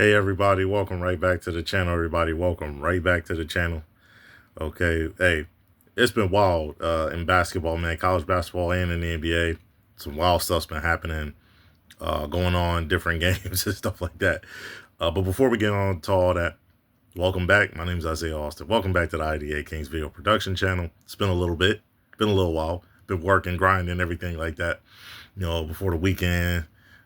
Hey everybody, welcome right back to the channel. Everybody, welcome right back to the channel. Okay, hey, it's been wild in basketball, man. College basketball and in the NBA. Some wild stuff's been happening, going on, different games and stuff like that. But before we get on to all that, welcome back. My name is Isaiah Austin. Welcome back to the IDA Kings Video Production Channel. It's been a little bit, been a little while. Been working, grinding, everything like that. Before the weekend,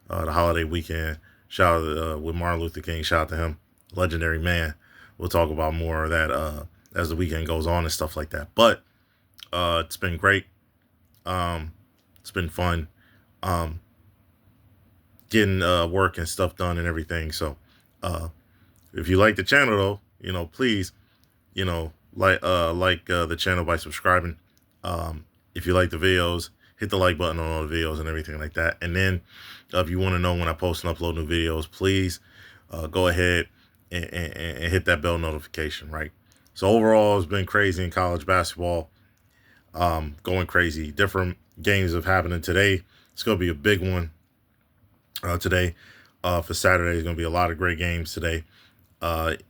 the holiday weekend. Shout out with Martin Luther King. Shout out to him, legendary man. We'll talk about more of that as the weekend goes on and stuff like that. But it's been great. It's been fun getting work and stuff done and everything. So if you like the channel, though, please, like the channel by subscribing. If you like the videos, hit the like button on all the videos and everything like that. And then if you want to know when I post and upload new videos, please go ahead and hit that bell notification, right? So overall, it's been crazy in college basketball, going crazy. Different games have happening today. It's going to be a big one today. For Saturday, there's going to be a lot of great games today. Big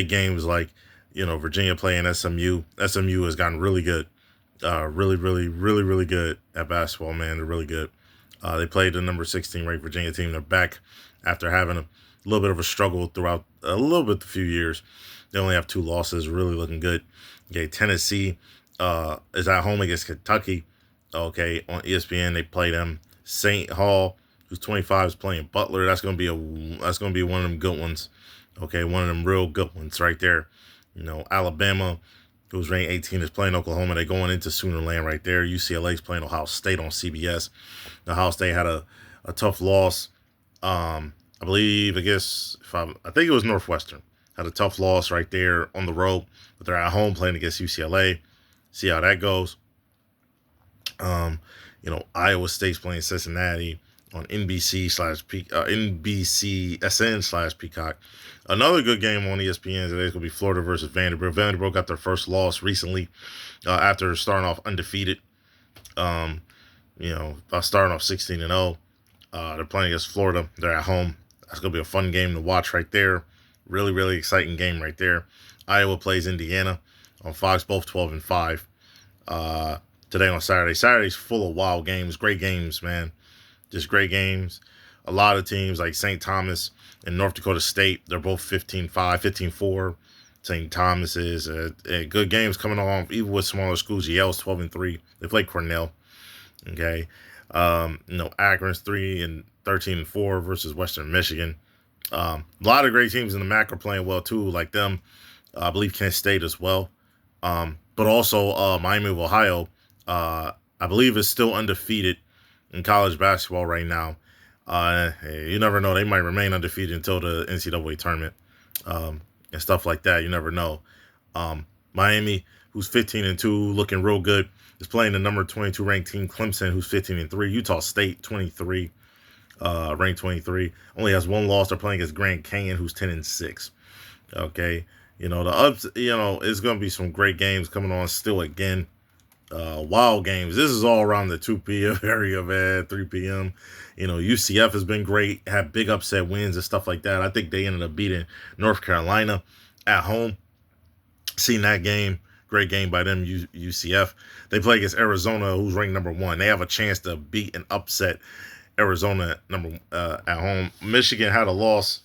games like, Virginia playing SMU. SMU has gotten really good. Really good at basketball, man. They're really good. They played the number 16 ranked Virginia team. They're back after having a little bit of a struggle throughout the few years. They only have 2 losses, really looking good. Okay, Tennessee is at home against Kentucky. Okay, on ESPN they play them. St. Hall, who's 25, is playing Butler. That's gonna be one of them good ones. Okay, one of them real good ones right there. Alabama, who's ranked 18, is playing Oklahoma. They're going into Sooner Land right there. UCLA's playing Ohio State on CBS. Ohio State had a tough loss. I believe, I think it was Northwestern. Had a tough loss right there on the road, but they're at home playing against UCLA. See how that goes. Iowa State's playing Cincinnati on NBCSN/Peacock. Another good game on ESPN today is going to be Florida versus Vanderbilt. Vanderbilt got their first loss recently after starting off undefeated. Starting off 16-0. They're playing against Florida. They're at home. That's going to be a fun game to watch right there. Really exciting game right there. Iowa plays Indiana on Fox, both 12-5. Today on Saturday. Saturday's full of wild games. Great games, man. Just great games. A lot of teams like St. Thomas and North Dakota State, they're both 15-5, 15-4. St. Thomas is good games coming on, even with smaller schools. Yale's 12-3. They play Cornell. Okay. Akron's 13-4 versus Western Michigan. A lot of great teams in the MAC are playing well too, like them. I believe Kent State as well. But also Miami of Ohio, I believe, is still undefeated in college basketball right now. You never know. They might remain undefeated until the NCAA tournament and stuff like that. You never know. Miami, who's 15-2, looking real good, is playing the number 22 ranked team, Clemson, who's 15-3. Utah State, 23, ranked 23, only has 1 loss. They're playing against Grand Canyon, who's 10-6. Okay, it's going to be some great games coming on still again. Wild games. This is all around the 2 p.m. area, man. 3 p.m. UCF has been great, had big upset wins and stuff like that. I think they ended up beating North Carolina at home. Seen that game. Great game by them, UCF. They play against Arizona, who's ranked number 1. They have a chance to beat and upset Arizona at home. Michigan had a loss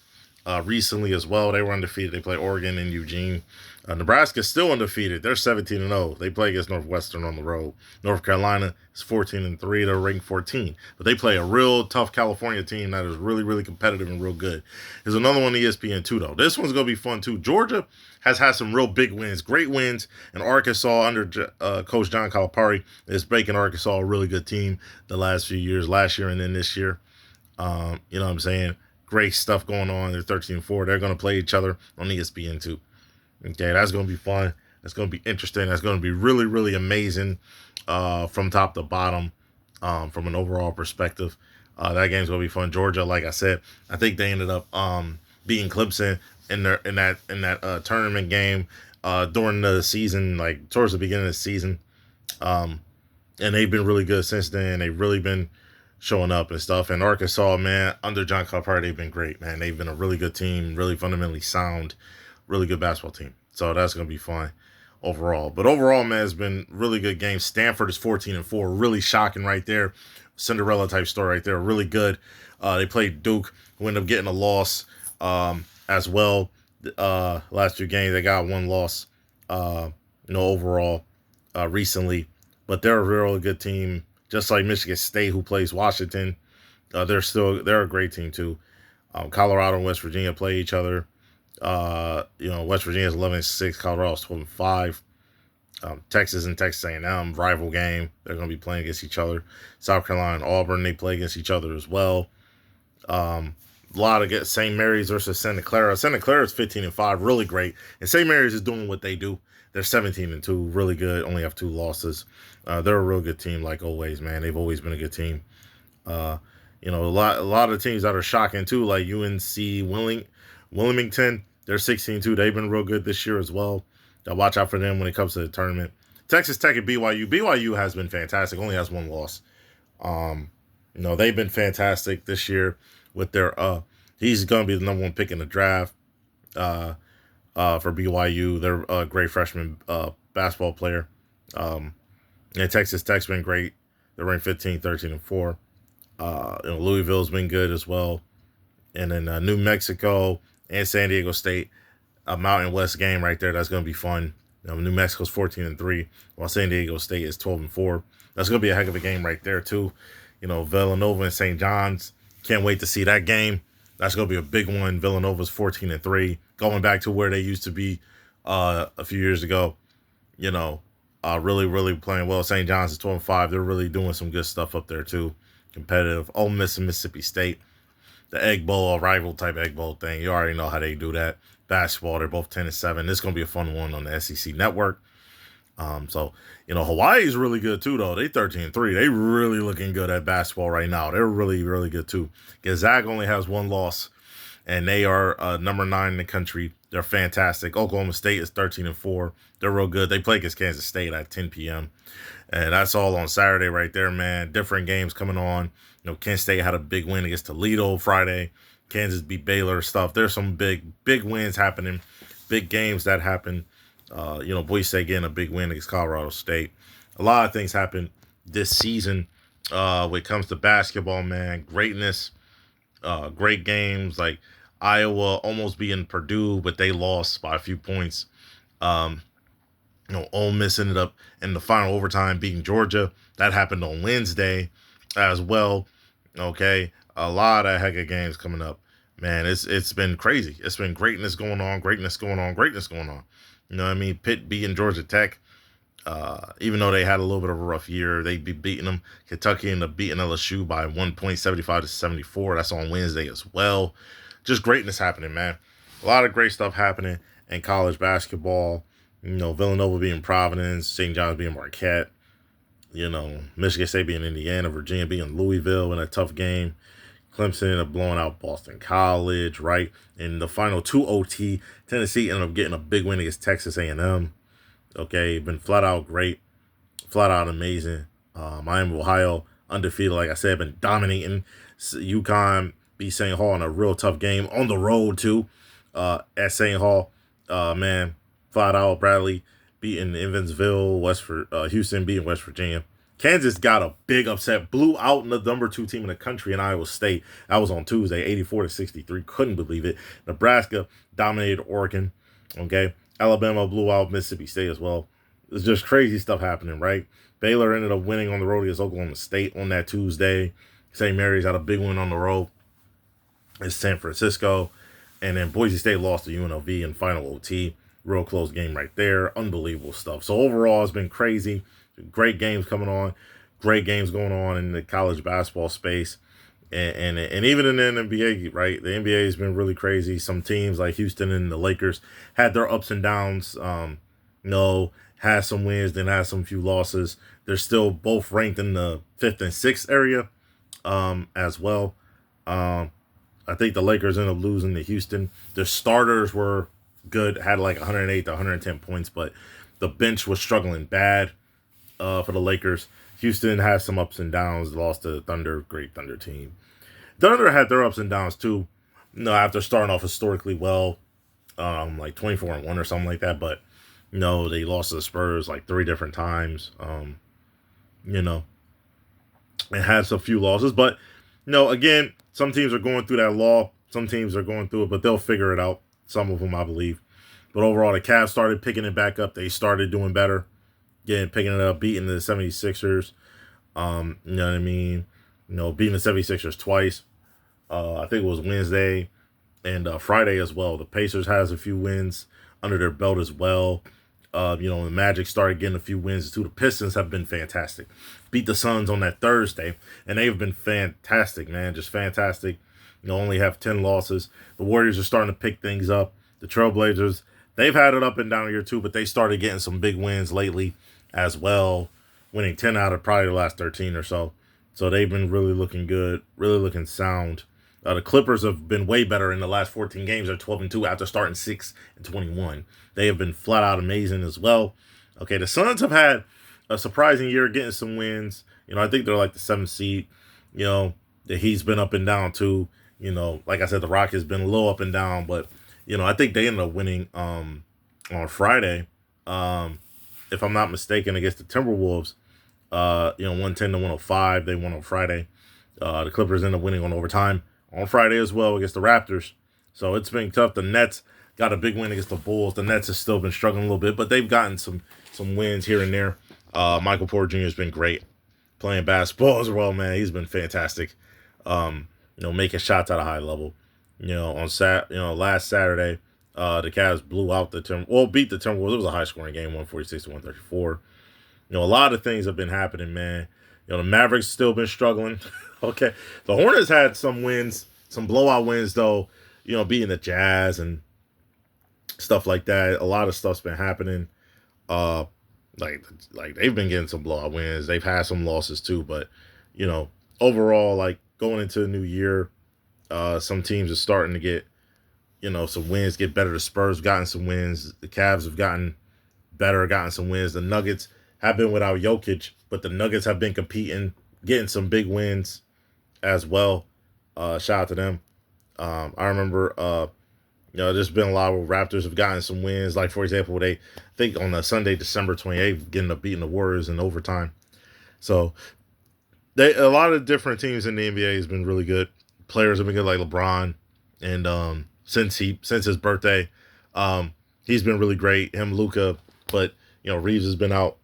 recently as well. They were undefeated. They play Oregon and Eugene. Nebraska's still undefeated. They're 17-0. They play against Northwestern on the road. North Carolina is 14-3. They're ranked 14. But they play a real tough California team that is really competitive and real good. There's another one on ESPN too, though. This one's going to be fun too. Georgia has had some real big wins, great wins. And Arkansas under Coach John Calipari is making Arkansas a really good team the last few years, last year and then this year. You know what I'm saying? Great stuff going on. They're 13-4. They're going to play each other on ESPN too. Okay, that's going to be fun. That's going to be interesting. That's going to be really amazing from top to bottom from an overall perspective. That game's going to be fun. Georgia, like I said, I think they ended up beating Clemson in that tournament game during the season, like towards the beginning of the season. And they've been really good since then. They've really been showing up and stuff. And Arkansas, man, under John Calipari, they've been great, man. They've been a really good team, really fundamentally sound, really good basketball team. So that's gonna be fun overall. But overall, man, it's been really good games. Stanford is 14-4, really shocking right there. Cinderella type story right there, really good. They played Duke, who ended up getting a loss as well. Last two games, they got one loss, overall recently. But they're a really good team, just like Michigan State, who plays Washington. They're a great team too. Colorado and West Virginia play each other. West Virginia is 11-6, Colorado is 12-5. Texas and Texas A&M rival game. They're going to be playing against each other. South Carolina and Auburn, they play against each other as well. A lot of St. Mary's versus Santa Clara. Santa Clara is 15-5, really great, and St. Mary's is doing what they do. They're 17-2, really good. Only have 2 losses. They're a real good team, like always, man. They've always been a good team. A lot of teams that are shocking too, like UNC Wilmington. They're 16-2. They've been real good this year as well. Watch out for them when it comes to the tournament. Texas Tech and BYU. BYU has been fantastic. Only has 1 loss. They've been fantastic this year with their he's going to be the number 1 pick in the draft for BYU. They're a great freshman basketball player. And Texas Tech's been great. They're ranked 15, 13-4. Louisville's been good as well. And then New Mexico and San Diego State, a Mountain West game right there. That's going to be fun. New Mexico's 14-3, while San Diego State is 12-4. That's going to be a heck of a game right there too. Villanova and St. John's. Can't wait to see that game. That's going to be a big one. Villanova's 14-3, going back to where they used to be a few years ago. Really, really playing well. St. John's is 12-5. They're really doing some good stuff up there too. Competitive. Ole Miss and Mississippi State. The Egg Bowl, a rival type Egg Bowl thing. You already know how they do that. Basketball, they're both 10-7. This is going to be a fun one on the SEC network. Hawaii's really good too, though. They 13-3. They really looking good at basketball right now. They're really, really good too. Gonzaga only has 1 loss, and they are number 9 in the country. They're fantastic. Oklahoma State is 13-4. They're real good. They play against Kansas State at 10 p.m. And that's all on Saturday right there, man. Different games coming on. Kent State had a big win against Toledo Friday. Kansas beat Baylor stuff. There's some big wins happening. Big games that happen. Boise State getting a big win against Colorado State. A lot of things happen this season when it comes to basketball, man. Greatness. Great games like Iowa almost beating Purdue, but they lost by a few points. Ole Miss ended up in the final overtime beating Georgia. That happened on Wednesday as well. Okay, a lot of heck of games coming up, man. It's been crazy. It's been greatness going on. You know what I mean? Pitt beating Georgia Tech. Even though they had a little bit of a rough year, they be beating them. Kentucky ended up beating LSU by 1 point, 75-74. That's on Wednesday as well. Just greatness happening, man. A lot of great stuff happening in college basketball. Villanova beating Providence, St. John's beating Marquette. Michigan State beating Indiana, Virginia beating Louisville in a tough game. Clemson ended up blowing out Boston College, right? In the final 2 OT, Tennessee ended up getting a big win against Texas A&M. Okay, been flat out great, flat out amazing. Miami, Ohio, undefeated, like I said, been dominating. UConn beat St. Paul in a real tough game on the road too. At St. Paul, man, flat out. Bradley beating Evansville, Houston beating West Virginia. Kansas got a big upset, blew out the number 2 team in the country in Iowa State. That was on Tuesday, 84-63. Couldn't believe it. Nebraska dominated Oregon. Okay, Alabama blew out Mississippi State as well. It's just crazy stuff happening, right? Baylor ended up winning on the road against Oklahoma State on that Tuesday. St. Mary's had a big win on the road. It's San Francisco. And then Boise State lost to UNLV in final OT. Real close game right there. Unbelievable stuff. So overall, it's been crazy. Great games coming on. Great games going on in the college basketball space. And even in the NBA, right? The NBA has been really crazy. Some teams like Houston and the Lakers had their ups and downs. Had some wins, then had some few losses. They're still both ranked in the 5th and 6th area as well. I think the Lakers ended up losing to Houston. Their starters were good, had like 108 to 110 points, but the bench was struggling bad for the Lakers. Houston has some ups and downs. Lost to Thunder, great Thunder team. Thunder had their ups and downs too. After starting off historically well, like 24-1 or something like that. But they lost to the Spurs like 3 different times. You know, and had some few losses. But again, some teams are going through that law. Some teams are going through it, but they'll figure it out. Some of them, I believe. But overall, the Cavs started picking it back up. They started doing better. Picking it up, beating the 76ers. You know what I mean? Beating the 76ers twice. I think it was Wednesday and Friday as well. The Pacers has a few wins under their belt as well. The Magic started getting a few wins too. The Pistons have been fantastic. Beat the Suns on that Thursday, and they've been fantastic, man. Just fantastic. Only have 10 losses. The Warriors are starting to pick things up. The Trailblazers, they've had it up and down here too, but they started getting some big wins lately as well, winning 10 out of probably the last 13 or so. So they've been really looking good, really looking sound. The Clippers have been way better in the last 14 games. They're 12-2 after starting 6-21. They have been flat out amazing as well. Okay, the Suns have had a surprising year, getting some wins. I think they're like the 7th seed. The Heat's been up and down too. Like I said, the Rockets has been a little up and down, but I think they ended up winning on Friday, if I'm not mistaken, against the Timberwolves. 110-105. They won on Friday. The Clippers ended up winning on overtime on Friday as well against the Raptors. So it's been tough. The Nets got a big win against the Bulls. The Nets have still been struggling a little bit, but they've gotten some wins here and there. Michael Porter Jr. has been great playing basketball as well, man. He's been fantastic. Making shots at a high level. On last Saturday, the Cavs blew out the beat the Timberwolves. It was a high scoring game, 146-134. A lot of things have been happening, man. The Mavericks still been struggling. Okay. The Hornets had some wins, some blowout wins, though, beating the Jazz and stuff like that. A lot of stuff's been happening. Like they've been getting some blowout wins. They've had some losses, too. But, overall, like, going into the new year, some teams are starting to get, some wins, get better. The Spurs have gotten some wins. The Cavs have gotten better, gotten some wins. The Nuggets have been without Jokic, but the Nuggets have been competing, getting some big wins as well. Shout out to them. I remember, there's been a lot where Raptors have gotten some wins. Like, for example, I think on the Sunday, December 28th, getting up beating the Warriors in overtime. So, a lot of different teams in the NBA has been really good. Players have been good, like LeBron, and since his birthday, he's been really great. Him, Luka, but Reeves has been out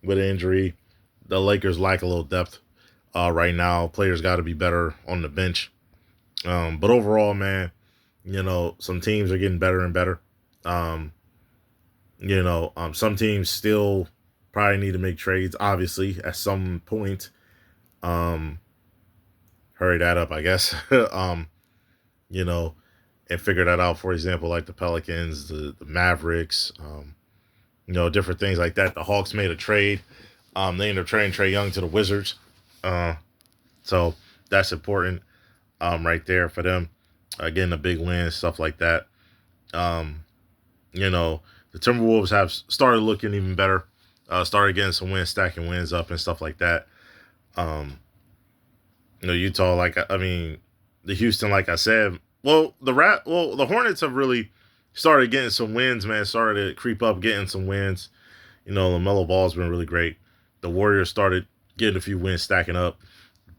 with an injury. The Lakers lack a little depth right now. Players got to be better on the bench. But overall, man, some teams are getting better and better. Some teams still probably need to make trades, obviously, at some point. Hurry that up, I guess. And figure that out. For example, like the Pelicans, the Mavericks, different things like that. The Hawks made a trade. They ended up trading Trae Young to the Wizards. So that's important right there for them. Getting a big win, stuff like that. The Timberwolves have started looking even better. Started getting some wins, stacking wins up and stuff like that. Utah, the Houston, like I said, the Hornets have really started getting some wins, man. Started to creep up, getting some wins. LaMelo Ball's been really great. The Warriors started getting a few wins, stacking up.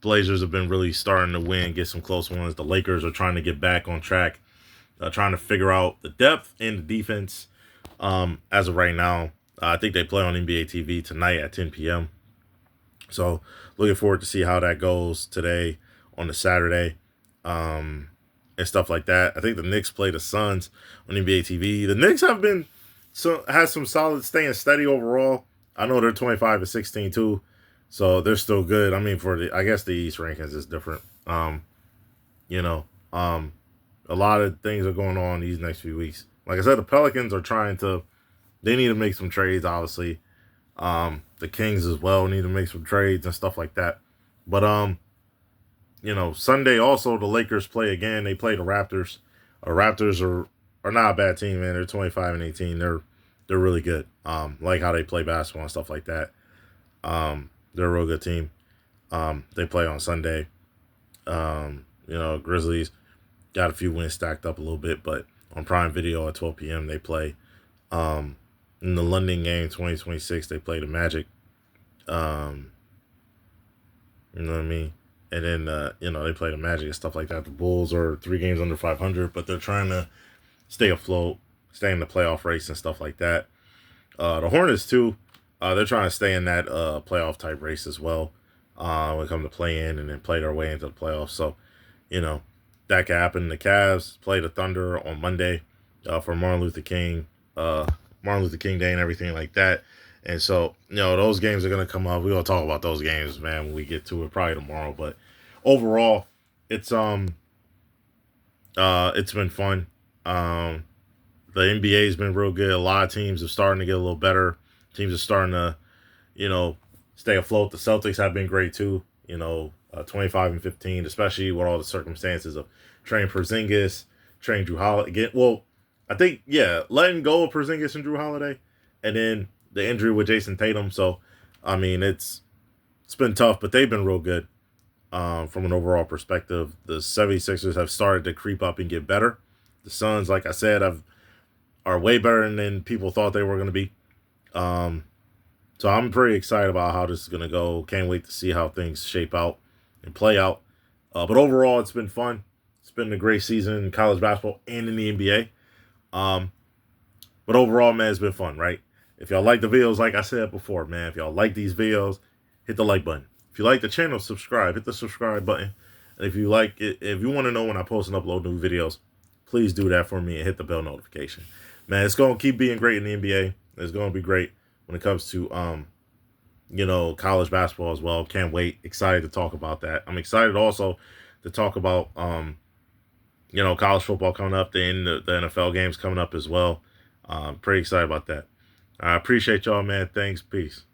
Blazers have been really starting to win, get some close ones. The Lakers are trying to get back on track, trying to figure out the depth and the defense. As of right now, I think they play on NBA TV tonight at 10 p.m. So looking forward to see how that goes today on the Saturday, and stuff like that. I think the Knicks play the Suns on NBA TV. The Knicks has some solid, staying steady overall. I know they're 25-16 too, so they're still good. I mean, I guess the East rankings is different. A lot of things are going on these next few weeks. Like I said, the Pelicans they need to make some trades, obviously. The Kings as well need to make some trades and stuff like that. But Sunday also the Lakers play again. They play the Raptors. Raptors are not a bad team, man. They're 25-18. They're really good. Like how they play basketball and stuff like that. They're a real good team. They play on Sunday. Grizzlies got a few wins stacked up a little bit, but on Prime Video at 12 p.m. they play. Um, in the London game 2026, they play the Magic. Um, you know what I mean? And then they play the Magic and stuff like that. The Bulls are 3 games under 500, but they're trying to stay afloat, stay in the playoff race and stuff like that. The Hornets too. They're trying to stay in that playoff type race as well. When it comes to play in and then play their way into the playoffs. So, you know, that could happen. The Cavs play the Thunder on Monday for Martin Luther King Day and everything like that. And so, those games are gonna come up. We're gonna talk about those games, man, when we get to it, probably tomorrow. But overall, it's been fun. The NBA's been real good. A lot of teams are starting to get a little better. Teams are starting to, stay afloat. The Celtics have been great too. 25-15, especially with all the circumstances of trading Porzingis, trading Drew Holiday again. Well, I think letting go of Porzingis and Drew Holiday, and then the injury with Jason Tatum. So, I mean, it's been tough, but they've been real good from an overall perspective. The 76ers have started to creep up and get better. The Suns, like I said, are way better than people thought they were going to be. So I'm pretty excited about how this is going to go. Can't wait to see how things shape out and play out. But overall, it's been fun. It's been a great season in college basketball and in the NBA. But overall, man, it's been fun, right? If y'all like the videos, like I said before, man, if y'all like these videos, hit the like button. If you like the channel, subscribe. Hit the subscribe button. And if you like it, if you want to know when I post and upload new videos, please do that for me and hit the bell notification. Man, it's going to keep being great in the NBA. It's going to be great when it comes to, college basketball as well. Can't wait. Excited to talk about that. I'm excited also to talk about, college football coming up. The NFL games coming up as well. Pretty excited about that. I appreciate y'all, man. Thanks. Peace.